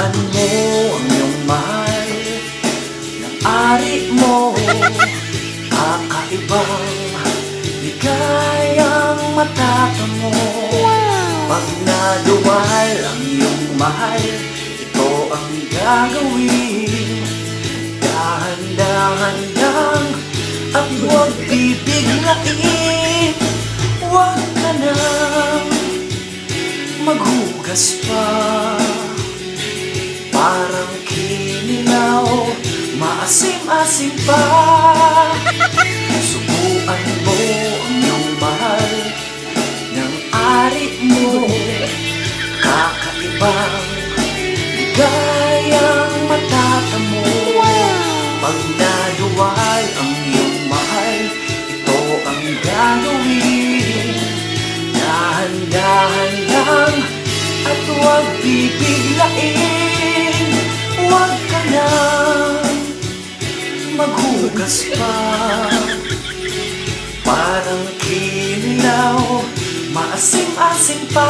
Subuan mo ang iyong mahal ng ari mo. Kakaibang ligayang matatamo. Pag naduwal ang iyong mahal, ito ang gagawin. Dahan-dahan lang at huwag bibiglain. Huwag ka nang maghugas pa. Parang kinilaw, maasim-asim pa. Subuan mo ang iyong mahal ng ari mo. Kakaibang ligayang matatamo. Pag naduwal ang iyong mahal, ito ang gagawin. Dahan-dahan lang at huwag bibiglain. Huwag ka nang maghugas pa. Parang kinilaw, maasim-asim pa.